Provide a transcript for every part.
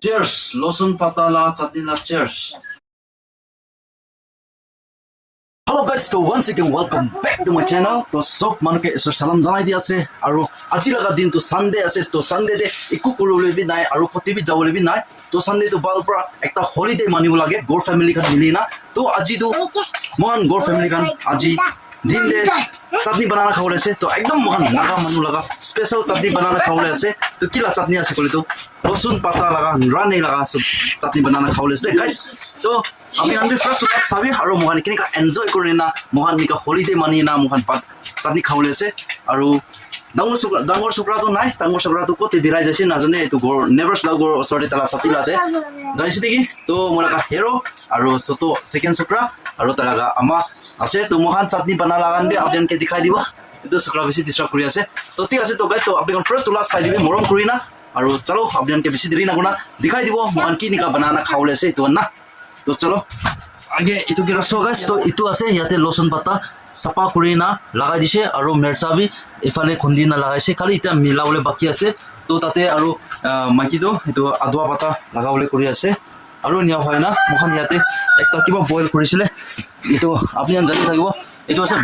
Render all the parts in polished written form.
Cheers! Losun patala chatina cheers. Hello guys, so once again welcome back to my channel. To sob manuke so salam janai di ase aru aji laga din to Sunday ase to Sunday de iku korole bi nai aru poti bi jabole bi nai to Sunday to bal pura ekta holiday manibo lage Gore family khan milina to aji to mohan Gore family khan aji दिन दे चटनी बनाना खावले से तो एकदम मोहन नागा मनु लगा special चटनी बनाना खावले से तो किला चटनी आसे कोले तो लहसुन पत्ता लगा रानी लगा सब चटनी बनाना खावले से गाइस तो अभी हम भी फर्स्ट क्लास सभी और मोहन किने का एन्जॉय करना मोहन निका हॉलिडे मानी ना मोहन पात चटनी खावले से और डांगर सुकरा तो नाइ डांगर सुकरा तो कोते बिराय जैसे ना जाने तो गोर नेभर्स ला गोर सॉरी तला साथी लाते जाइसे देखि तो मोला का हेरो और सोतो सेकंड सुकरा और तलागा अमा আছে তো মোহান চাটনি বানা লাগান বি আপনাকে দেখাই দিব এটো সুকরা বেশি ডিস্টার্ব করি আছে তো ঠিক আছে তো গাইস তো আপনি ফার্স্ট টু লাস্ট সাইড দিবি মরম করি না আর চলো আপনাকে বেশি দেরি না কোনা দেখাই দিব মোহান কি নিকা বানানা খাওলে আছে তো না তো চলো আগে এটো কি রসো গাইস তো এটো আছে ইয়াতে লসুন পাতা সাপা করি না লাগাই দিছে আর মির্চা বি ইফালে খুন্দি না লাগাইছে খালি এটা মিলাবলে বাকি আছে তো তাতে আর মাকি তো এটো আদুয়া পাতা লাগাবলে করি আছে আৰু নিয়া হয় না মোখান ইয়াতে একটা কিবা বয়েল কৰিছিলে এটো আপনি জানি থাকিব এটো আছে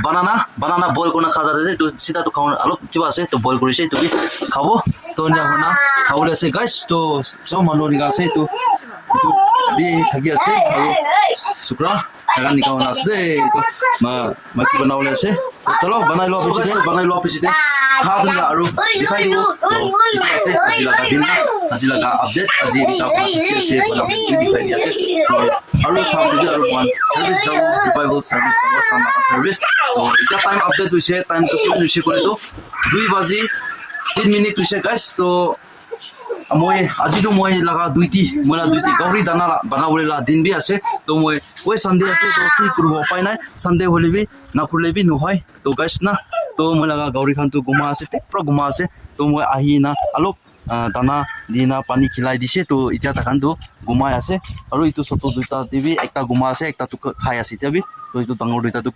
বানানা বয়েল করনা খাজা আছে তো সিধা তো খাও অলপ কিবা আছে তো বয়েল কৰিছে তো খাব তো নিয়া হয় না খাবলে আছে গাইস তো সব মানুহ নিকা আছে তো বি থাকি আছে আৰু শুক্রা টাকা নিকাও না আছে তো মা কি বনাবলে আছে চলো বনাই লো পিছতে খা দিন আৰু দেখাই দিব আছে আজি লাগা আপডেট আজি এটা আছে বনাবলে দেখাই দিয়া আছে আৰু সব দিদি আৰু ওয়ান সার্ভিস যাব রিভাইভাল সার্ভিস সামা সার্ভিস তো এটা টাইম আপডেট হইছে টাইম তো কি হইছে করে তো 2 বাজি 3 মিনিট হইছে গাইস তো মই আজি তো মই লাগা দুইটি গৌরি দানা বানাবলে লা দিন বি আছে তো মই ওই সানডে আছে তো কি করব উপায় নাই সানডে হলিবি না করলেবি নহয় তো গাইস না তো মই লাগা গৌরি খান তো গুমা আছে তে পুরা গুমা আছে তো মই আহি না অলপ দানা দিনা পানি খিলাই দিছে তো ইতিয়া তাখান তো গুমাই আছে আৰু ইটো ছোট দুইটা দিবি একটা গুমা আছে একটা তো খাই আছে ইতিয়াবি তো ইটো ডাঙৰ দুইটা তো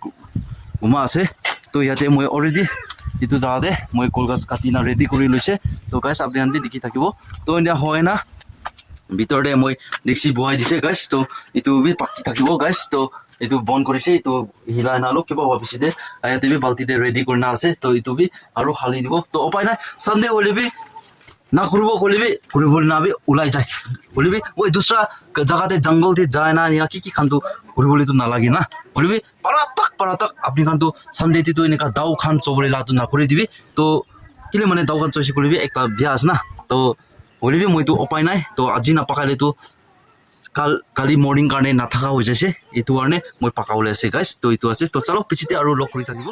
গুমা আছে তো ইয়াতে মই অলৰেডি ইটো জাগাতে মই কলগাছ কাটি না ৰেডি কৰি লৈছে তো গাইস আপনি আনবি দেখি থাকিব তো ইয়া হয় না ভিতৰতে মই দেখি বহাই দিছে গাইস তো ইটো বি পাকি থাকিব গাইস তো ইটো বন কৰিছে ইটো হিলাই না লোক কিবা ভাবিছে ইয়াতে বি বালতিতে ৰেডি কৰি না আছে তো ইটো বি আৰু হালি দিব তো উপায় নাই সানডে হলিবি না করবো কলিবি করিবল না বি উলাই যায় কলিবি ওই দুসরা জায়গাতে জঙ্গল দিয়ে যায় না ইয়া কি খান তো করিবলি তো না লাগে না কলিবি পারা তক আপনি খান তো সানডে তো এনেকা দাও খান চবলে লা তো না করে দিবি তো কিলে মানে দাও খান চইছি কলিবি একটা বিয়া আছে না তো কলিবি মই তো উপায় নাই তো আজি না পাকালে তো কালি মর্নিং কারণে না থাকা হয়ে যাচ্ছে এইটো কারণে মই পাকাবলে আছে গাইস তো এইটো আছে তো চলো পিছতে আৰু লগ কৰি থাকিব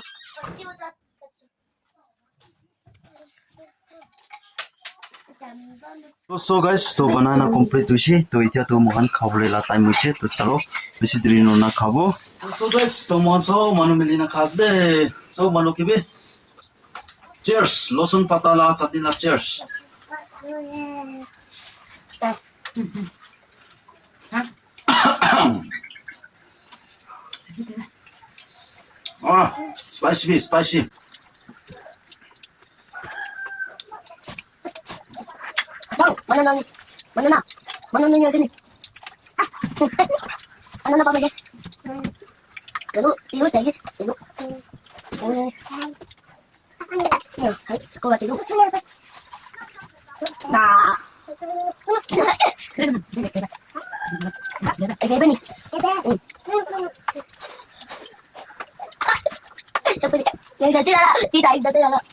So guys, तो बनाना कंप्लीट हुई है तो इतना तो मोहन खाबले ला टाइम हुई है तो चलो बेसी देरी ना खाबो so guys तो मोहन सो मानु मिली ना खास दे so मानु के भी cheers लहसुन पत्ता ला चटनी ला cheers spicy Mana nanya sini. Mana apa lagi? Lalu itu saya gitu. Ya, sekolah itu. Nah. Kayak apa nih? Yang tadi lah, tidak lah.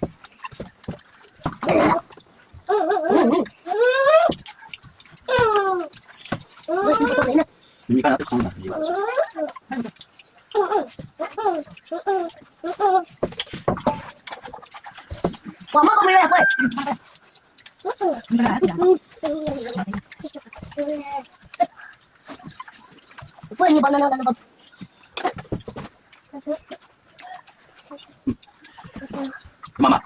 Ini kan aku sama dia. Mama kamu ya, Boy. Boy, ini banana kan, Bob. Mama.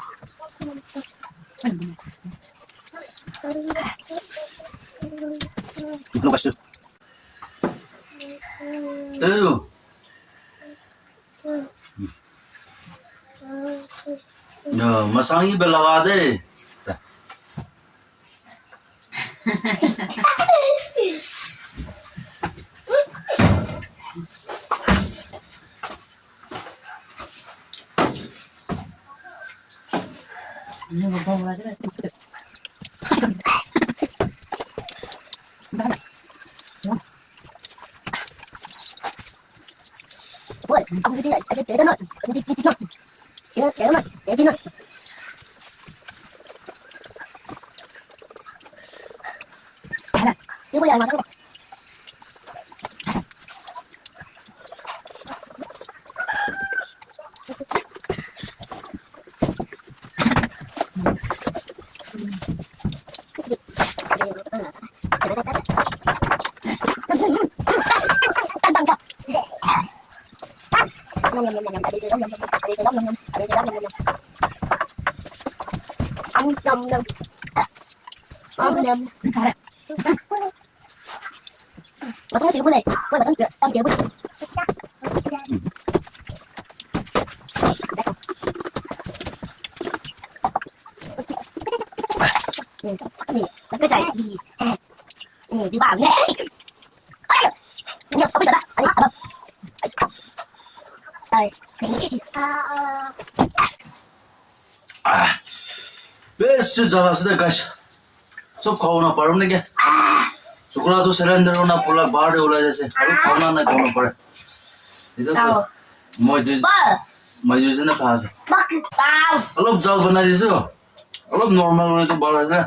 Belum kasih. Tuh. Ya, masang ini belakang deh. বেশি জ্বালা আছে guys সব খাওয়া না পারো নাকি শুক্রা তো সিলিন্ডারও না পোলা বাহারে ওলাই যাচ্ছে আৰু খাওয়া না খাওয়া না পাৰে মই দুজনে খা আছে অলপ জাল বনাই দিছো অলপ নৰ্মেল হলে তো ভাল আছে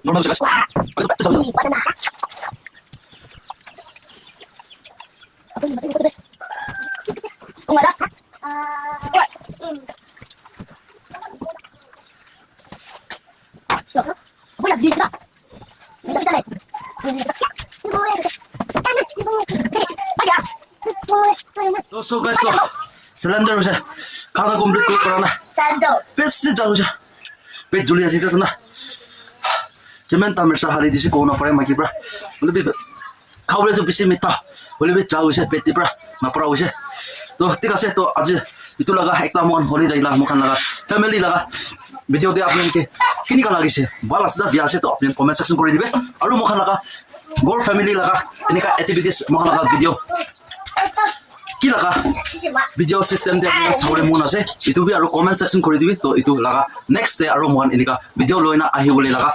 normal guys so guys to cylinder হৈছে খানা কমপ্লিট কৰি কৰা না বেছি জাল হৈছে পেট জ্বলি আছে তো না কিমান তামাৰ হাৰি দিছে কোন পাৰে মাকি পৰা বলে খাবলৈ তো বেছি মিঠা বলে চাও হৈছে পেটি পৰা নাপৰা হৈছে তো ঠিক আছে তো আজি ইটো লগা একলা মন হলি দাইলা মুখান লগা ফ্যামিলি লগা ভিডিওতে আপোনালোকে কিনিকা লাগিছে ভাল আছে বিয়া আছে তো আপুনি কমেন্ট সেকশন কৰি দিবে আৰু মুখান লগা গোৰ ফ্যামিলি লগা এনেকা এক্টিভিটিজ মুখান লগা ভিডিও কি লগা ভিডিও সিস্টেম যে আপোনাৰ চাবলে মন আছে ইটো বি আৰু কমেন্ট সেকশন কৰি দিবি তো ইটো লগা নেক্সট ডে আৰু মন এনেকা ভিডিও লইনা আহিবলৈ লগা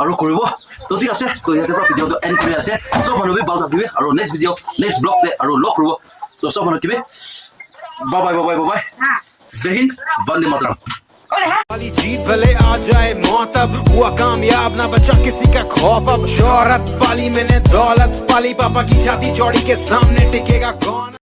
আৰু কৰিব তো ঠিক আছে তো ইয়াতে পৰা ভিডিওটো এন্ড কৰি আছে সব মানুহ বি ভাল থাকিবে আৰু নেক্সট ভিডিও নেক্সট ব্লগ তে আৰু লগ কৰিব তো সব মানুহ কিবে बाय बाय बाय बाय जय हिंद वंदे मातरम वाली जीत भले आ जाए मौत अब हुआ कामयाब ना बचा किसी का खौफ अब शोहरत पाली मैंने दौलत पाली पापा की छाती चौड़ी के सामने टिकेगा कौन